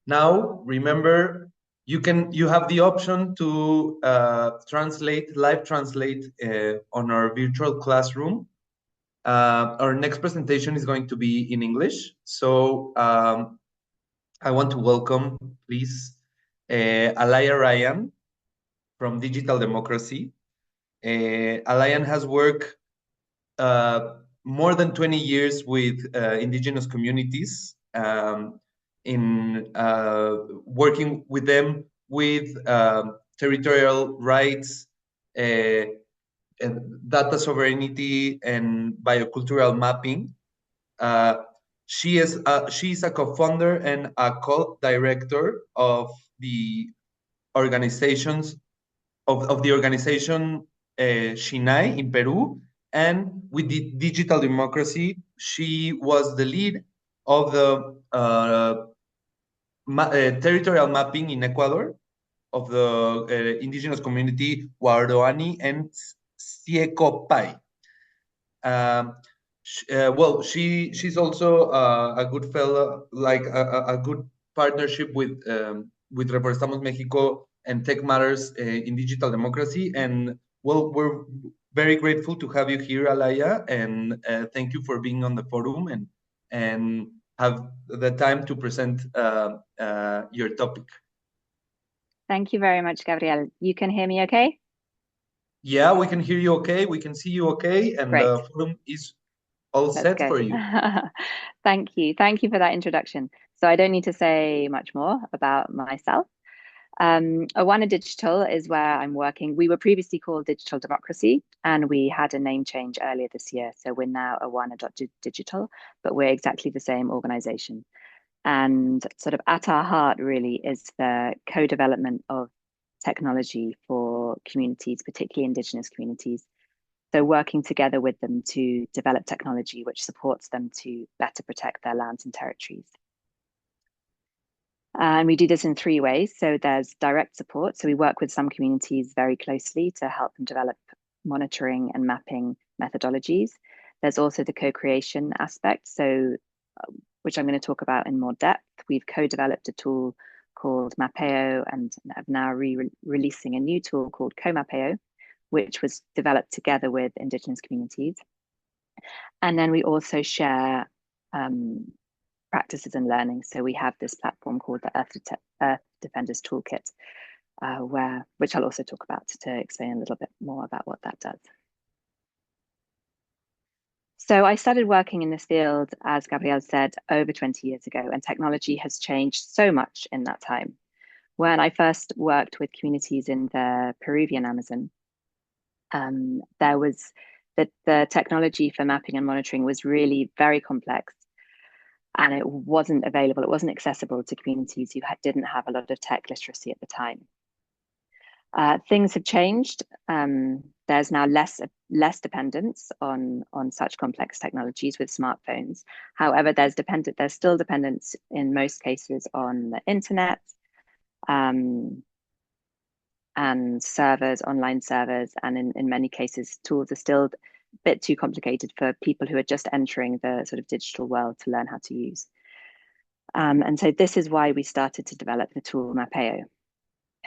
Now, remember, you have the option to live translate on our virtual classroom. Our next presentation is going to be in English. So I want to welcome, please, Alaya Ryan from Digital Democracy. Alayan has worked more than 20 years with indigenous communities in working with them with territorial rights, and data sovereignty, and biocultural mapping. Uh, she's a co-founder and a co-director of the organizations of the organization Shinai in Peru, and with the digital democracy, she was the lead of the territorial mapping in Ecuador of the indigenous community Waroani and Siecopai. Um, she's also a good fellow, like a good partnership with Reforestamos Mexico and Tech Matters in digital democracy. And well, we're very grateful to have you here, Alaya, and thank you for being on the forum and have the time to present your topic. Thank you very much, Gabriel. You can hear me okay? Yeah, we can hear you okay. We can see you okay, and Great. the forum is all That's set good. for you. Thank you. Thank you for that introduction. So I don't need to say much more about myself. Awana Digital is where I'm working. We were previously called Digital Democracy, and we had a name change earlier this year. So we're now Awana.digital, but we're exactly the same organization. And sort of at our heart really is the co-development of technology for communities, particularly Indigenous communities. So working together with them to develop technology which supports them to better protect their lands and territories. And we do this in three ways. So there's direct support. So we work with some communities very closely to help them develop monitoring and mapping methodologies. There's also the co-creation aspect, so which I'm going to talk about in more depth. We've co-developed a tool called Mapeo and have now releasing a new tool called CoMapeo, which was developed together with Indigenous communities. And then we also share practices and learning. So we have this platform called the Earth Defenders Toolkit, which I'll also talk about to explain a little bit more about what that does. So I started working in this field, as Gabriel said, over 20 years ago, and technology has changed so much in that time. When I first worked with communities in the Peruvian Amazon, there was the technology for mapping and monitoring was really very complex, and it wasn't available. It wasn't accessible to communities who didn't have a lot of tech literacy at the time. Things have changed. There's now less dependence on such complex technologies with smartphones. However, there's still dependence in most cases on the internet and servers, online servers, and in many cases, tools are still a bit too complicated for people who are just entering the sort of digital world to learn how to use. And so this is why we started to develop the tool Mapeo.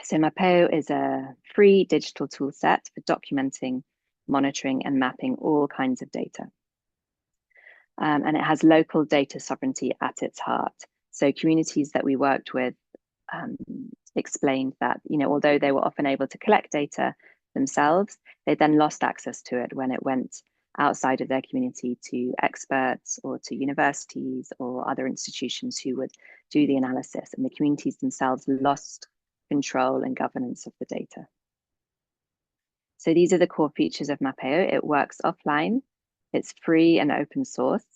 So Mapeo is a free digital tool set for documenting, monitoring, and mapping all kinds of data. And it has local data sovereignty at its heart. So communities that we worked with explained that, although they were often able to collect data themselves, they then lost access to it when it went outside of their community to experts or to universities or other institutions who would do the analysis, and the communities themselves lost control and governance of the data. So these are the core features of Mapeo. It works offline, it's free and open source,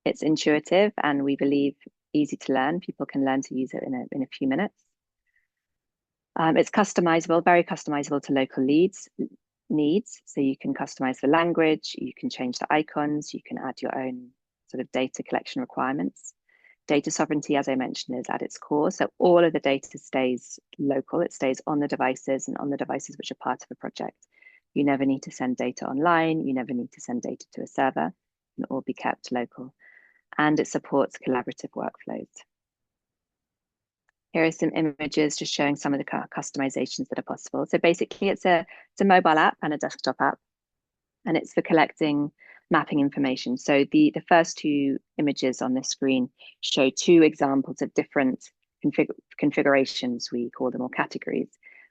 it's intuitive, and we believe easy to learn. People can learn to use it in a few minutes. It's customizable, very customizable to local needs. So you can customize the language, you can change the icons, you can add your own sort of data collection requirements. Data sovereignty, as I mentioned, is at its core. So all of the data stays local. It stays on the devices and on the devices which are part of a project. You never need to send data online. You never need to send data to a server. It can all be kept local. And it supports collaborative workflows. Here are some images just showing some of the customizations that are possible. So basically it's a mobile app and a desktop app, and it's for collecting mapping information. So the first two images on this screen show two examples of different configurations, we call them, or categories,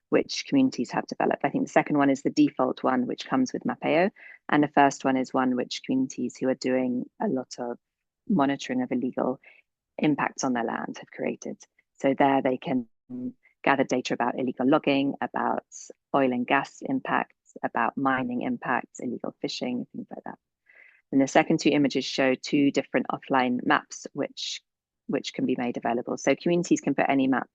which communities have developed. I think the second one is the default one, which comes with Mapeo. And the first one is one which communities who are doing a lot of monitoring of illegal impacts on their land have created. So there they can gather data about illegal logging, about oil and gas impacts, about mining impacts, illegal fishing, things like that. And the second two images show two different offline maps which can be made available. So communities can put any map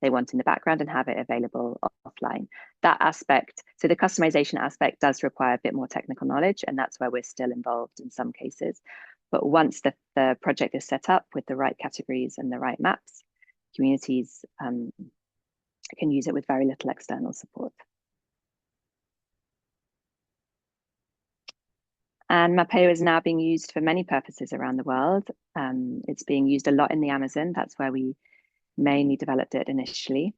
they want in the background and have it available offline. That aspect, so the customization aspect does require a bit more technical knowledge, and that's where we're still involved in some cases. But once the project is set up with the right categories and the right maps, communities can use it with very little external support. And Mapeo is now being used for many purposes around the world. It's being used a lot in the Amazon. That's where we mainly developed it initially.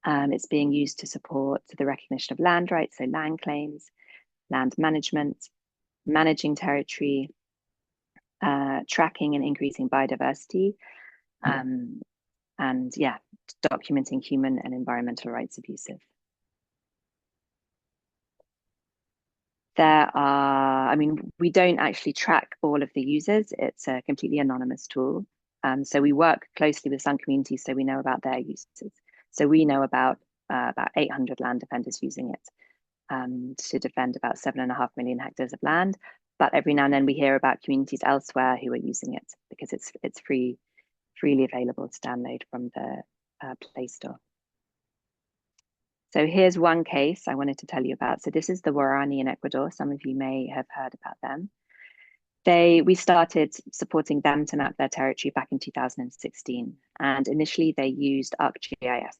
It's being used to support the recognition of land rights, so land claims, land management, managing territory, tracking and increasing biodiversity, and yeah, documenting human and environmental rights abuses. There are, I mean, we don't actually track all of the users. It's a completely anonymous tool. So we work closely with some communities so we know about their uses. So we know about 800 land defenders using it to defend about 7.5 million hectares of land. But every now and then we hear about communities elsewhere who are using it because it's freely available to download from the Play Store. So here's one case I wanted to tell you about. So this is the Guarani in Ecuador. Some of you may have heard about them. We started supporting them to map their territory back in 2016. And initially they used ArcGIS.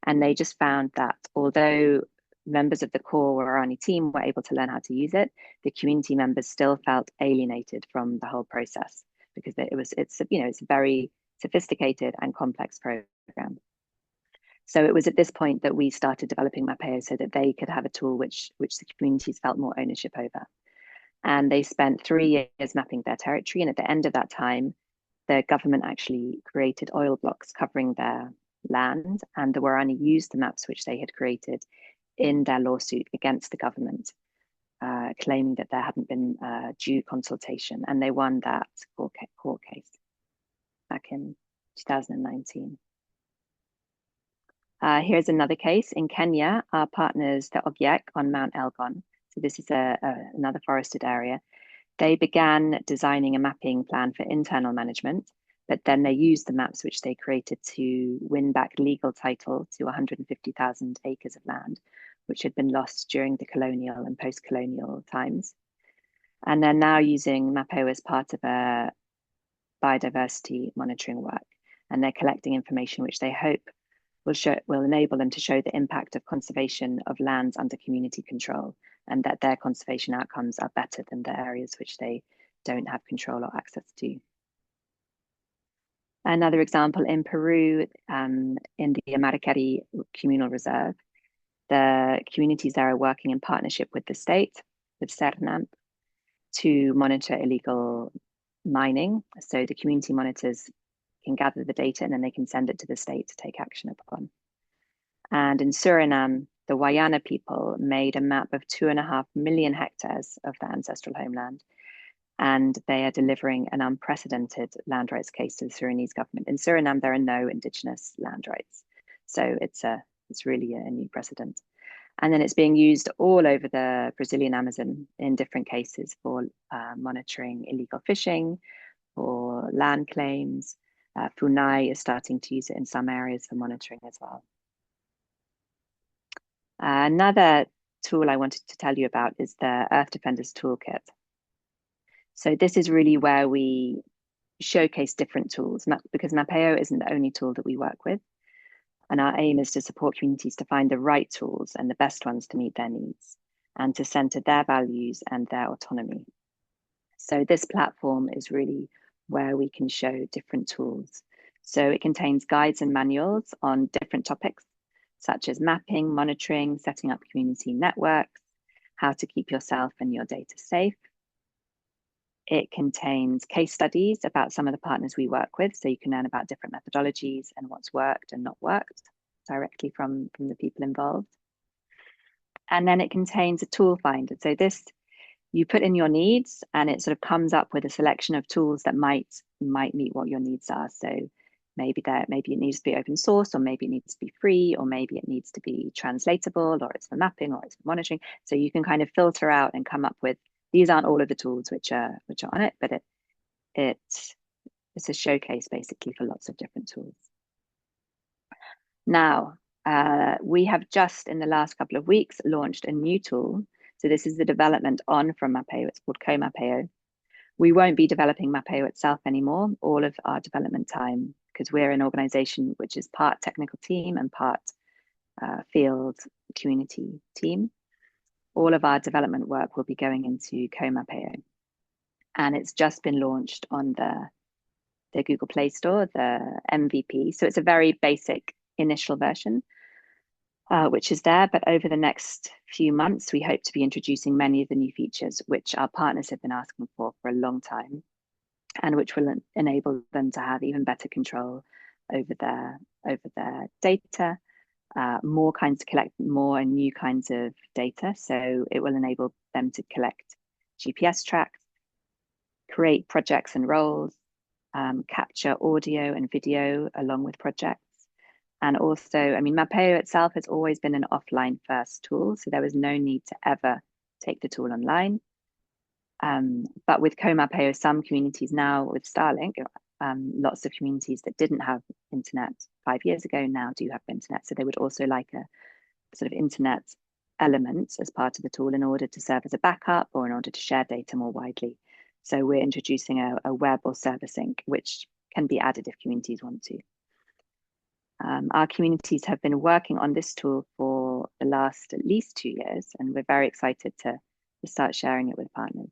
And they just found that although members of the core Guarani team were able to learn how to use it, the community members still felt alienated from the whole process because it's a very sophisticated and complex program. So it was at this point that we started developing Mapeo so that they could have a tool which the communities felt more ownership over. And they spent 3 years mapping their territory. And at the end of that time, the government actually created oil blocks covering their land. And the Guarani used the maps which they had created in their lawsuit against the government, claiming that there hadn't been due consultation. And they won that court case back in 2019. Here's another case. In Kenya, our partners, the Ogiek on Mount Elgon, so this is another forested area, they began designing a mapping plan for internal management, but then they used the maps which they created to win back legal title to 150,000 acres of land, which had been lost during the colonial and post-colonial times. And they're now using Mapeo as part of a biodiversity monitoring work. And they're collecting information which they hope will enable them to show the impact of conservation of lands under community control, and that their conservation outcomes are better than the areas which they don't have control or access to. Another example in Peru, in the Amaracari Communal Reserve, the communities there are working in partnership with the state, with Cernam, to monitor illegal mining. So the community monitors can gather the data and then they can send it to the state to take action upon. And in Suriname, the Wayana people made a map of 2.5 million hectares of the ancestral homeland. And they are delivering an unprecedented land rights case to the Surinamese government. In Suriname, there are no indigenous land rights. So it's really a new precedent. And then it's being used all over the Brazilian Amazon in different cases for monitoring illegal fishing, for land claims. Funai is starting to use it in some areas for monitoring as well. Another tool I wanted to tell you about is the Earth Defenders Toolkit. So this is really where we showcase different tools because Mapeo isn't the only tool that we work with. And our aim is to support communities to find the right tools and the best ones to meet their needs and to center their values and their autonomy. So this platform is really where we can show different tools So it contains guides and manuals on different topics, such as mapping, monitoring, setting up community networks, how to keep yourself and your data safe. It contains case studies about some of the partners we work with, so you can learn about different methodologies and what's worked and not worked directly from the people involved. And then it contains a tool finder. So this, you put in your needs and it sort of comes up with a selection of tools that might meet what your needs are. So maybe it needs to be open source, or maybe it needs to be free, or maybe it needs to be translatable, or it's for mapping, or it's for monitoring. So you can kind of filter out and come up with, these aren't all of the tools which are on it, but it's a showcase basically for lots of different tools. Now, we have just in the last couple of weeks launched a new tool. So this is the development on from Mapeo. It's called CoMapeo. We won't be developing Mapeo itself anymore. All of our development time, because we're an organization which is part technical team and part field community team, all of our development work will be going into CoMapeo. And it's just been launched on the Google Play Store, the MVP. So it's a very basic initial version, which is there. But over the next few months, we hope to be introducing many of the new features, which our partners have been asking for a long time, and which will enable them to have even better control over their data, collect more and new kinds of data. So it will enable them to collect GPS tracks, create projects and roles, capture audio and video along with projects. And also, I mean, Mapeo itself has always been an offline first tool, so there was no need to ever take the tool online. But with CoMapeo, some communities now with Starlink, lots of communities that didn't have internet 5 years ago now do have internet. So they would also like a sort of internet element as part of the tool in order to serve as a backup or in order to share data more widely. So we're introducing a web or server sync, which can be added if communities want to. Our communities have been working on this tool for the last at least 2 years, and we're very excited to start sharing it with partners.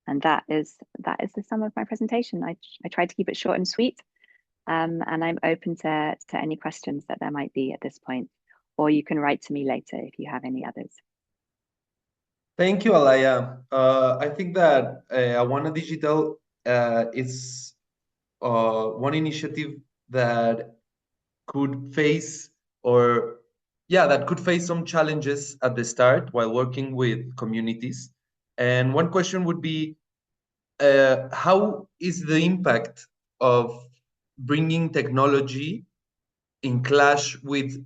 And that is the sum of my presentation. I tried to keep it short and sweet, and I'm open to any questions that there might be at this point, or you can write to me later if you have any others. Thank you, Alaya. I think that Awana Digital is one initiative that could face some challenges at the start while working with communities. And one question would be, how is the impact of bringing technology in clash with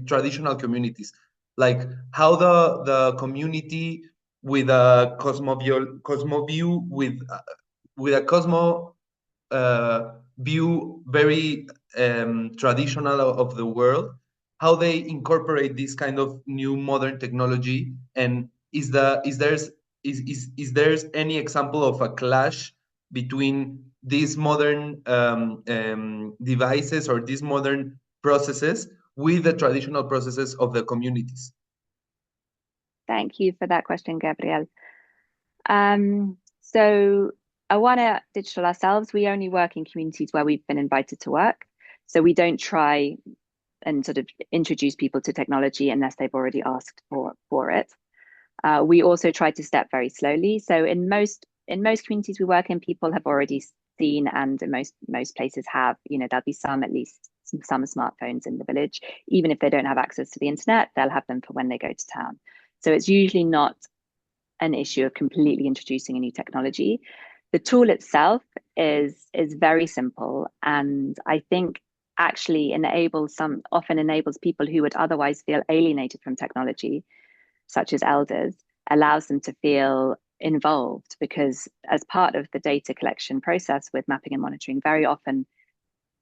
traditional communities? Like how the community with a cosmo view with a cosmo view very traditional of the world, how they incorporate this kind of new modern technology, and is there any example of a clash between these modern devices or these modern processes with the traditional processes of the communities? Thank you for that question, Gabriel. So Awana Digital ourselves, we only work in communities where we've been invited to work. So we don't try and sort of introduce people to technology unless they've already asked for it. We also try to step very slowly. So in most communities we work in, people have already seen, and in most places have, there'll be at least some smartphones in the village. Even if they don't have access to the internet, they'll have them for when they go to town. So it's usually not an issue of completely introducing a new technology. The tool itself is very simple, and I think actually often enables people who would otherwise feel alienated from technology, such as elders, allows them to feel involved, because as part of the data collection process with mapping and monitoring, very often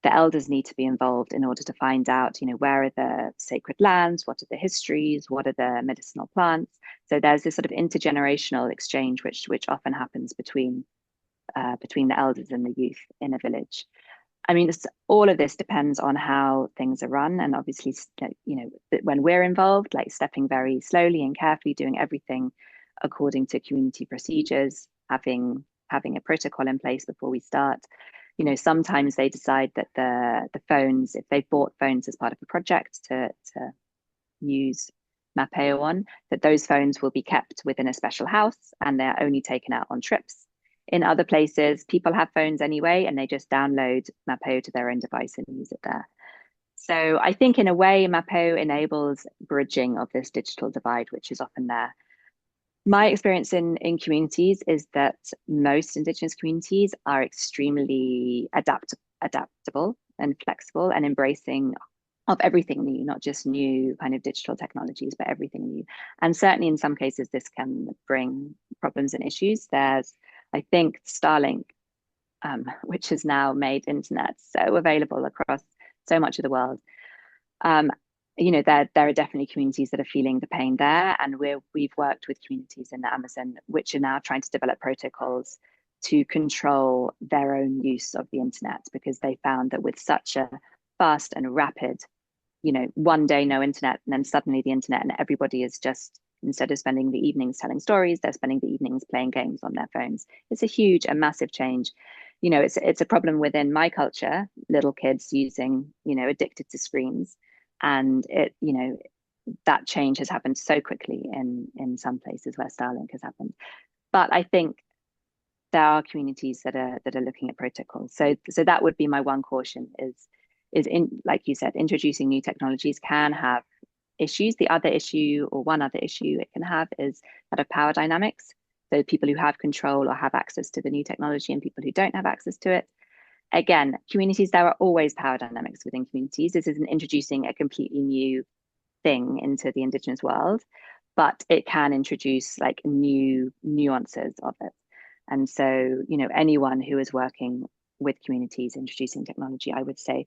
the elders need to be involved in order to find out, where are the sacred lands, what are the histories, what are the medicinal plants. So there's this sort of intergenerational exchange which often happens between the elders and the youth in a village. I mean, all of this depends on how things are run, and obviously, when we're involved, like stepping very slowly and carefully, doing everything according to community procedures, having having a protocol in place before we start. Sometimes they decide that the phones, if they've bought phones as part of a project to use Mapeo on, that those phones will be kept within a special house and they're only taken out on trips. In other places, people have phones anyway, and they just download Mapeo to their own device and use it there. So I think in a way, Mapeo enables bridging of this digital divide, which is often there. My experience in communities is that most Indigenous communities are extremely adaptable and flexible and embracing of everything new, not just new kind of digital technologies, but everything new. And certainly in some cases, this can bring problems and issues. There's, I think, Starlink, which has now made internet so available across so much of the world. There are definitely communities that are feeling the pain there, and we've worked with communities in the Amazon which are now trying to develop protocols to control their own use of the internet, because they found that with such a fast and rapid, one day no internet, and then suddenly the internet, and everybody is just, instead of spending the evenings telling stories, they're spending the evenings playing games on their phones. It's a huge and massive change. It's a problem within my culture, little kids using, addicted to screens. And that change has happened so quickly in some places where Starlink has happened. But I think there are communities that are looking at protocols. So that would be my one caution is in, like you said, introducing new technologies can have issues. The other issue, or one other issue it can have, is that of power dynamics. So people who have control or have access to the new technology and people who don't have access to it. Again, communities, there are always power dynamics within communities. This isn't introducing a completely new thing into the Indigenous world, but it can introduce like new nuances of it. And so, anyone who is working with communities introducing technology, I would say,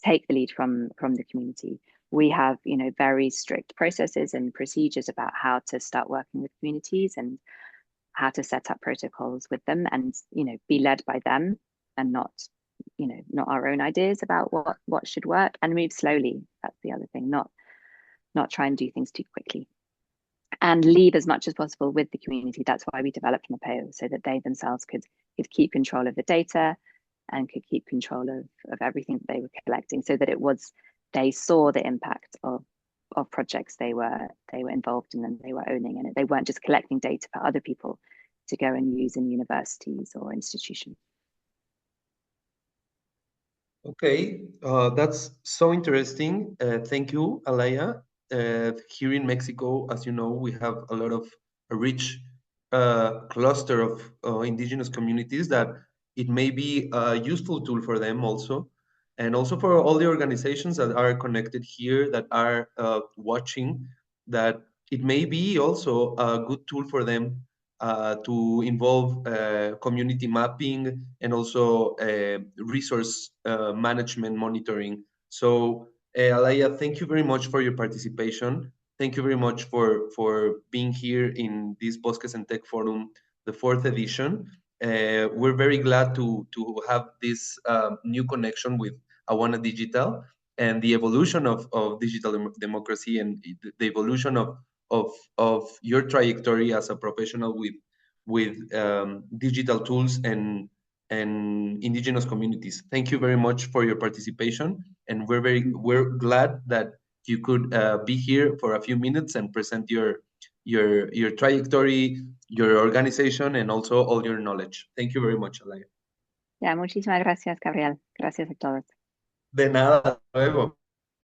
take the lead from the community. We have, very strict processes and procedures about how to start working with communities and how to set up protocols with them, and be led by them, and not our own ideas about what should work, and move slowly. That's the other thing, not try and do things too quickly, and leave as much as possible with the community. That's why we developed Mapeo, so that they themselves could keep control of the data and could keep control of everything that they were collecting, so that they saw the impact of projects they were involved in and they were owning, and they weren't just collecting data for other people to go and use in universities or institutions. Okay, that's so interesting. Thank you, Alaya. Here in Mexico, as you know, we have a rich cluster of indigenous communities that it may be a useful tool for them also, and also for all the organizations that are connected here that are watching, that it may be also a good tool for them to involve community mapping and also resource management monitoring. So, Alaya, thank you very much for your participation. Thank you very much for being here in this Bosques and Tech Forum, the fourth edition. We're very glad to have this new connection with Awana Digital and the evolution of digital democracy, and the evolution of your trajectory as a professional with digital tools and indigenous communities. Thank you very much for your participation, and we're glad that you could be here for a few minutes and present your trajectory, your organization, and also all your knowledge. Thank you very much, Alaya. Ya, muchísimas gracias, Gabriel. Gracias a todos. De nada, hasta luego.